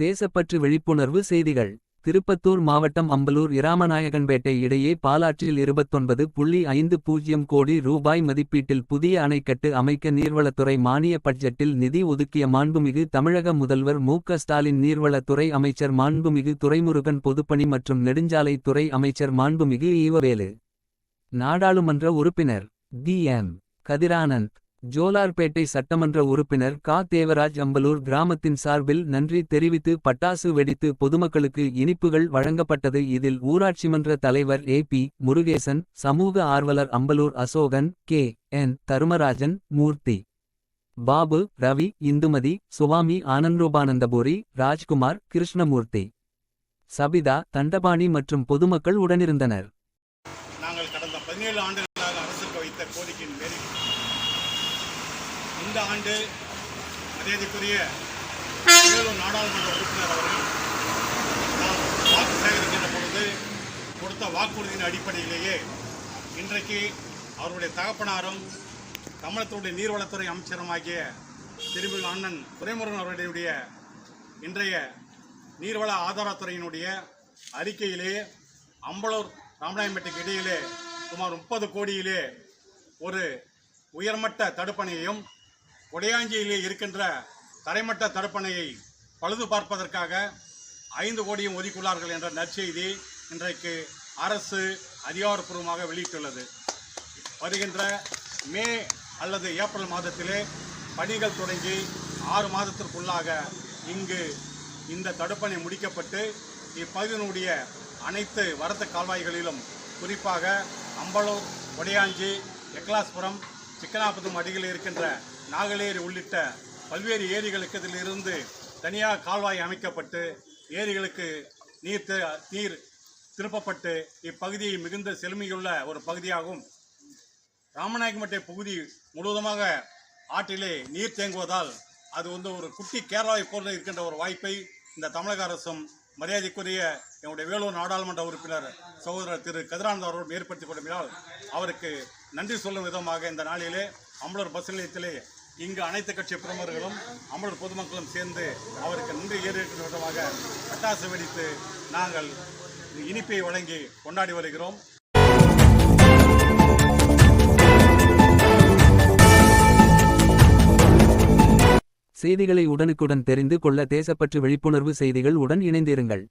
தேசப்பற்று விழிப்புணர்வு செய்திகள். திருப்பத்தூர் மாவட்டம் அம்பலூர் இராமநாயகன்பேட்டை இடையே பாலாற்றில் 29.50 கோடி ரூபாய் மதிப்பீட்டில் புதிய அணைக்கட்டு அமைக்க நீர்வளத்துறை மானிய பட்ஜெட்டில் நிதி ஒதுக்கிய மாண்புமிகு தமிழக முதல்வர் மு.க. ஸ்டாலின். நீர்வளத்துறை அமைச்சர் மாண்புமிகு துரைமுருகன், பொதுப்பணி மற்றும் நெடுஞ்சாலைத் துறை அமைச்சர் மாண்புமிகு ஈவவேலு, நாடாளுமன்ற உறுப்பினர் டி.எம். கதிரானந்த், ஜோலார்பேட்டை சட்டமன்ற உறுப்பினர் கா. தேவராஜ் அம்பலூர் கிராமத்தின் சார்பில் நன்றி தெரிவித்து பட்டாசு வெடித்து பொதுமக்களுக்கு இனிப்புகள் வழங்கப்பட்டது. இதில் ஊராட்சிமன்ற தலைவர் ஏ.பி. முருகேசன், சமூக ஆர்வலர் அம்பலூர் அசோகன், கே.என். தருமராஜன், மூர்த்தி, பாபு, ரவி, இந்துமதி, சுவாமி, ஆனந்தரூபானந்தபுரி, ராஜ்குமார், கிருஷ்ணமூர்த்தி, சபிதா, தண்டபாணி மற்றும் பொதுமக்கள் உடனிருந்தனர். நாங்கள் கடந்த 17 ஆண்டுகளாக அரசுக்கு வைத்த கோரிக்கையின் பேரில் இந்த ஆண்டு மரியாதைக்குரிய வேலூர் நாடாளுமன்ற உறுப்பினர் அவர்கள் நாம் வாக்கு சேகரிக்கின்ற பொழுது கொடுத்த வாக்குறுதியின் அடிப்படையிலேயே இன்றைக்கு அவருடைய தகப்பனாரும் தமிழகத்துடைய நீர்வளத்துறை அமைச்சருமாகிய திருமிகு அண்ணன் துரைமுருகன் அவர்களுடைய இன்றைய நீர்வள ஆதாரத்துறையினுடைய அறிக்கையிலே அம்பலூர் ராமநாயகன்பேட்டைக்கு இடையிலே சுமார் 30 கோடியிலே ஒரு உயர்மட்ட தடுப்பணையையும் கொடையாஞ்சியிலே இருக்கின்ற தரைமட்ட தடுப்பணையை பழுது பார்ப்பதற்காக 5 கோடியும் ஒதுக்கியுள்ளார்கள் என்ற நற்செய்தி இன்றைக்கு அரசு அதிகாரப்பூர்வமாக வெளியிட்டுள்ளது. வருகின்ற மே அல்லது ஏப்ரல் மாதத்திலே பணிகள் தொடங்கி 6 மாதத்திற்குள்ளாக இங்கு இந்த தடுப்பணை முடிக்கப்பட்டு இப்பகுதியினுடைய அனைத்து வரத்து கால்வாய்களிலும் குறிப்பாக அம்பலூர், கொடையாஞ்சி, எக்லாஸ்புரம், சிக்கனாபுரம் அடிகளில் இருக்கின்ற நாகலேரி உள்ளிட்ட பல்வேறு ஏரிகளுக்கு இதிலிருந்து தனியாக கால்வாய் அமைக்கப்பட்டு ஏரிகளுக்கு நீர் திருப்பப்பட்டு இப்பகுதியை மிகுந்த செழுமையுள்ள ஒரு பகுதியாகும். ராமநாயக்கன்பேட்டை பகுதி முழுவதுமாக ஆற்றிலே நீர் தேங்குவதால் அது ஒரு குட்டி கேரளாவை போன்று இருக்கின்ற ஒரு வாய்ப்பை இந்த தமிழக அரசும் மரியாதைக்குரிய என்னுடைய வேலூர் நாடாளுமன்ற உறுப்பினர் சகோதரர் திரு கதிரானந்த் அவர்கள் ஏற்படுத்திக் கொண்டமையால் அவருக்கு நன்றி சொல்லும் விதமாக இந்த நாளிலே அம்பலூர் பஸ் நிலையத்திலே இங்கு அனைத்து கட்சி பிரமுகர்களும் அம்பலூர் பொதுமக்களும் சேர்ந்து அவருக்கு நன்றி ஏற்படுத்தும் விதமாக பட்டாசு வெடித்து நாங்கள் இனிப்பை வழங்கி கொண்டாடி வருகிறோம். செய்திகளை உடனுக்குடன் தெரிந்து கொள்ள தேசப்பற்று விழிப்புணர்வு செய்திகள் உடன் இணைந்திருங்கள்.